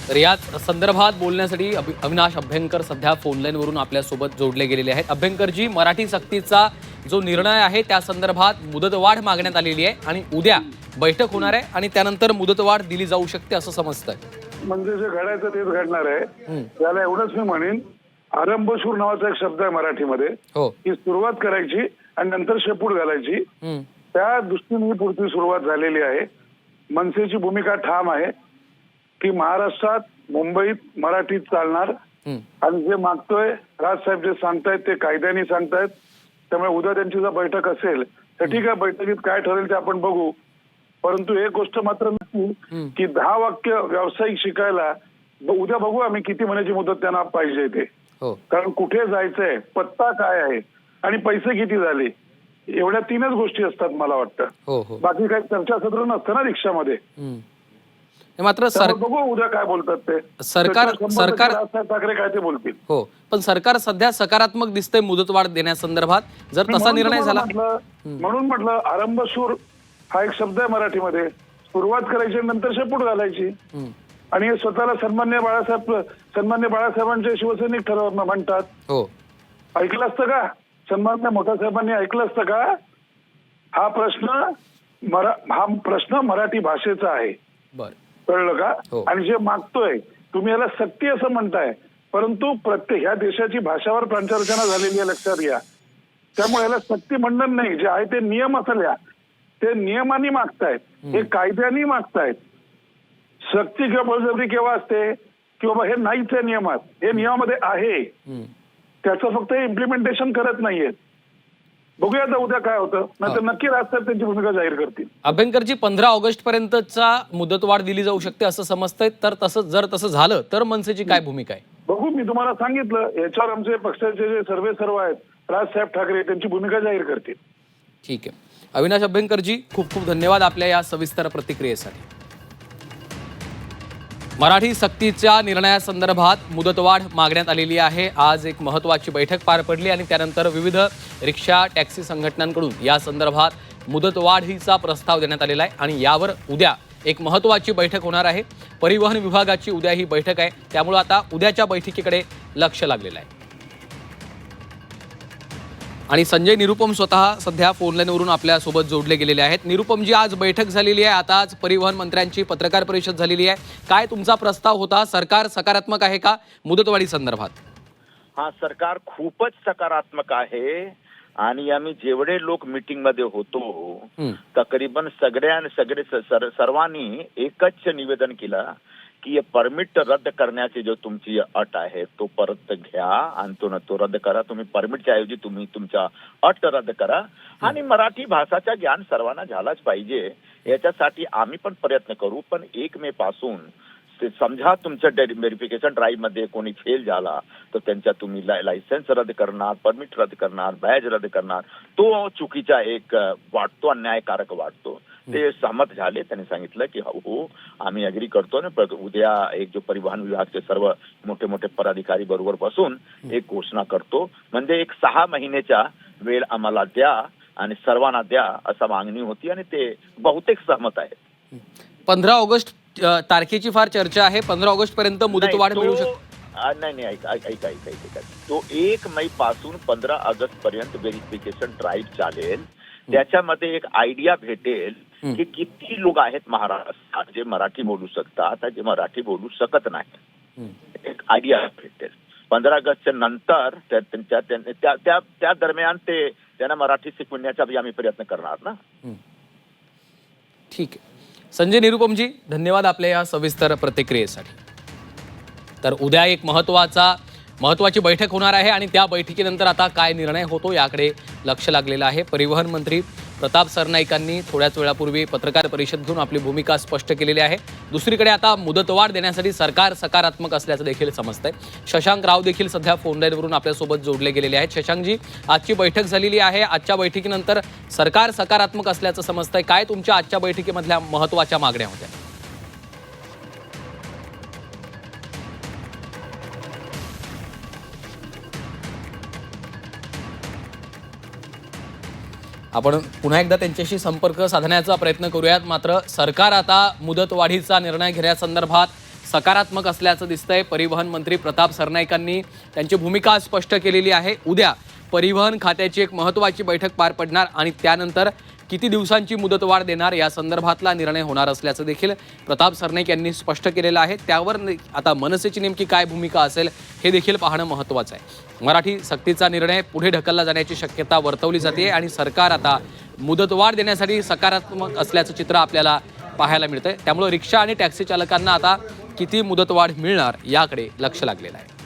तर याच संदर्भात बोलण्यासाठी अविनाश अभ्यंकर सध्या फोनलाईनवरून आपल्यासोबत जोडले गेलेले आहेत। अभ्यंकरजी, मराठी सक्तीचा जो निर्णय आहे त्या संदर्भात मुदतवाढ मागण्यात आलेली आहे आणि उद्या बैठक होणार आहे आणि त्यानंतर मुदतवाढ दिली जाऊ शकते असं समजतंय। म्हणजे जे घडायचं तेच घडणार आहे। त्याला एवढंच मी म्हणेन, आरंभशूर नावाचा एक शब्द आहे मराठीमध्ये, हो, की सुरुवात करायची आणि नंतर शेपूट घालायची। त्या दृष्टीने ही पुढची सुरुवात झालेली आहे। मनसेची भूमिका ठाम आहे की महाराष्ट्रात, मुंबईत मराठीत चालणार आणि जे मागतोय राजसाहेब जे सांगतायत ते कायद्याने सांगतायत। त्यामुळे उद्या त्यांची जर बैठक असेल तर ठीक आहे, बैठकीत काय ठरेल ते आपण बघू। परंतु एक गोष्ट मात्र नक्की की 10 वाक्य व्यावसायिक शिकायला उद्या बघू आम्ही किती महिन्याची मुदत त्यांना पाहिजे ते, कारण कुठे जायचंय, पत्ता काय आहे आणि पैसे किती झाले, एवढ्या 3च गोष्टी असतात मला वाटतं। बाकी काही चर्चासत्र नसतं ना रिक्षामध्ये। मात्र बघू उद्या काय बोलतात ते। सरकार ठाकरे काय ते बोलतील। हो, पण सरकार सध्या सकारात्मक दिसतंय मुदतवाढ देण्यासंदर्भात, जर तसा निर्णय झाला। म्हणून म्हटलं आरंभशूर हा एक शब्द आहे मराठीमध्ये। सुरुवात करायची नंतर शेपूट घालायची आणि हे स्वतःला सन्मान्य बाळासाहेबांचे शिवसैनिक म्हणतात। हो, ऐकलं असतं का? सन्मान्य मोठ्या साहेबांनी ऐकलं असतं का? हा प्रश्न मराठी भाषेचा आहे, कळलं का? आणि जे मागतोय तुम्ही याला सक्ती असं म्हणताय, परंतु प्रत्येक ह्या देशाची भाषावर प्रांतरचना झालेली आहे, लक्षात घ्या। त्यामुळे याला सक्ती म्हणणं नाही, जे आहे ते नियम असल्या ते नियमांनी मागतायत, हे कायद्याने मागतायत। सक्ती किंवा बळजबरी केव्हा असते की बाबा हे नाहीच आहे नियमात, हे नियमामध्ये आहे, त्याचं फक्त इम्प्लिमेंटेशन करत नाहीयेत। बघूया आता उद्या काय होतं, नाहीतर नक्की राजसाहेब त्यांची भूमिका जाहीर करतील। अभ्यंकरजी, 15 ऑगस्ट पर्यंतचा मुदतवाढ दिली जाऊ शकते असं समजतंय, तर जर तसं झालं तर मनसेची काय भूमिका आहे? बघू, मी तुम्हाला सांगितलं याच्यावर आमचे पक्षाचे जे सर्व आहेत, राजसाहेब ठाकरे त्यांची भूमिका जाहीर करतील। ठीक आहे, अविनाश अभ्यंकरजी खूप खूप धन्यवाद आपल्या या सविस्तर प्रतिक्रियेसाठी। मराठी सक्तीच्या निर्णयासंदर्भात मुदतवाढ मागण्यात आलेली आहे। आज एक महत्त्वाची बैठक पार पडली आणि त्यानंतर विविध रिक्षा टॅक्सी संघटनांकडून या संदर्भात मुदतवाढीचा प्रस्ताव देण्यात आलेला आहे आणि यावर उद्या एक महत्त्वाची बैठक होणार आहे। परिवहन विभागाची उद्या ही बैठक आहे, त्यामुळे आता उद्याच्या बैठकीकडे लक्ष लागलेलं आहे। आणि संजय निरुपम स्वतः सध्या फोनलाईनवरून आपल्यासोबत जोडले गेलेले आहेत। निरुपमजी, आज बैठक झालेली आहे, आता आज परिवहन मंत्र्यांची पत्रकार परिषद झालेली आहे, काय तुमचा प्रस्ताव होता? सरकार सकारात्मक आहे का मुदतवाढी संदर्भात? हा, सरकार खूपच सकारात्मक आहे आणि आम्ही जेवढे लोक मीटिंग मध्ये होतो तकरीबन सर्वांनी एकच निवेदन केलं की परमिट रद्द करण्याची जो तुमची अट आहे तो परत घ्या आणि तो रद्द करा। तुम्ही परमिटच्या ऐवजी तुम्ही तुमच्या अट रद्द करा आणि मराठी भाषाचा ज्ञान सर्वांना झालाच पाहिजे, याच्यासाठी आम्ही पण प्रयत्न करू। पण 1 मे पासून समजा तुमच्या व्हेरिफिकेशन ड्राईव्ह मध्ये कोणी फेल झाला तर त्यांच्या तुम्ही लायसन्स रद्द करणार, परमिट रद्द करणार, बॅज रद्द करणार, तो चुकीचा एक वाटतो, अन्यायकारक वाटतो। ते सहमत झाले, त्यांनी सांगितलं की हो आम्ही अग्री करतो ना, उद्या एक जो परिवहन विभागचे सर्व मोठे मोठे पदाधिकारी बरोबर बसून एक घोषणा करतो, म्हणजे एक 6 महिन्याचा वेळ आम्हाला द्या आणि सर्वांना द्या असं मागणी होती आणि ते बहुतेक सहमत आहेत। 15 ऑगस्ट तारखेची फार चर्चा आहे, 15 ऑगस्ट पर्यंत मुदतवाढ मिळू शकते? नाही, ऐका, तो 1 मे पासून 15 ऑगस्ट पर्यंत व्हेरिफिकेशन ड्राईव्ह चालेल। त्याच्यामध्ये एक आयडिया भेटेल की किती लोक आहेत महाराष्ट्रात जे मराठी बोलू शकतात, जे मराठी बोलू शकत नाही, एक आयडिया भेटेल। 15 ऑगस्टच्या नंतर त्या दरम्यान त्यांना मराठी शिकवण्याचा आम्ही प्रयत्न करणार ना। ठीक आहे, संजय निरुपमजी धन्यवाद आपल्या या सविस्तर प्रतिक्रियेसाठी। तर उद्या एक महत्त्वाची बैठक होणार आहे आणि त्या बैठकीनंतर आता काय निर्णय होतो याकडे लक्ष लागलेलं आहे। परिवहन मंत्री प्रताप सरनाईकांनी थोड्याच वेळापूर्वी पत्रकार परिषद घेऊन आपली भूमिका स्पष्ट केलेली आहे। दुसरीकडे आता मुदतवाढ देण्यासाठी सरकार सकारात्मक असल्याचं देखील समजतंय। शशांक राव देखील सध्या फोनलाईनवरून आपल्यासोबत जोडले गेलेले आहेत। शशांकजी, आजची बैठक झालेली आहे, आजच्या बैठकीनंतर सरकार सकारात्मक असल्याचं समजतंय, काय तुमच्या आजच्या बैठकीमधल्या महत्त्वाच्या मागण्या होत्या? आपण पुन्हा एकदा त्यांच्याशी संपर्क साधण्याचा प्रयत्न करूयात, मात्र सरकार आता मुदतवाढीचा निर्णय घेण्यासंदर्भात सकारात्मक असल्याचं दिसतंय. परिवहन मंत्री प्रताप सरनाईकांनी त्यांची भूमिका स्पष्ट केलेली आहे. उद्या परिवहन खात्याची एक महत्त्वाची बैठक पार पडणार आणि त्यानंतर किती दिवसांची मुदतवाढ देणार या संदर्भातला निर्णय होणार असल्याचं देखील प्रताप सरनाईक यांनी स्पष्ट केलेलं आहे. त्यावर आता मनसेची नेमकी काय भूमिका असेल हे देखील पाहणं महत्त्वाचं आहे. मराठी सक्तीचा निर्णय पुढे ढकलला जाण्याची शक्यता वर्तवली जाते आणि सरकार आता मुदतवाढ देण्यासाठी सकारात्मक असल्याचं चित्र आपल्याला पाहायला मिळतंय. त्यामुळे रिक्षा आणि टॅक्सी चालकांना आता किती मुदतवाढ मिळणार याकडे लक्ष लागलेलं आहे.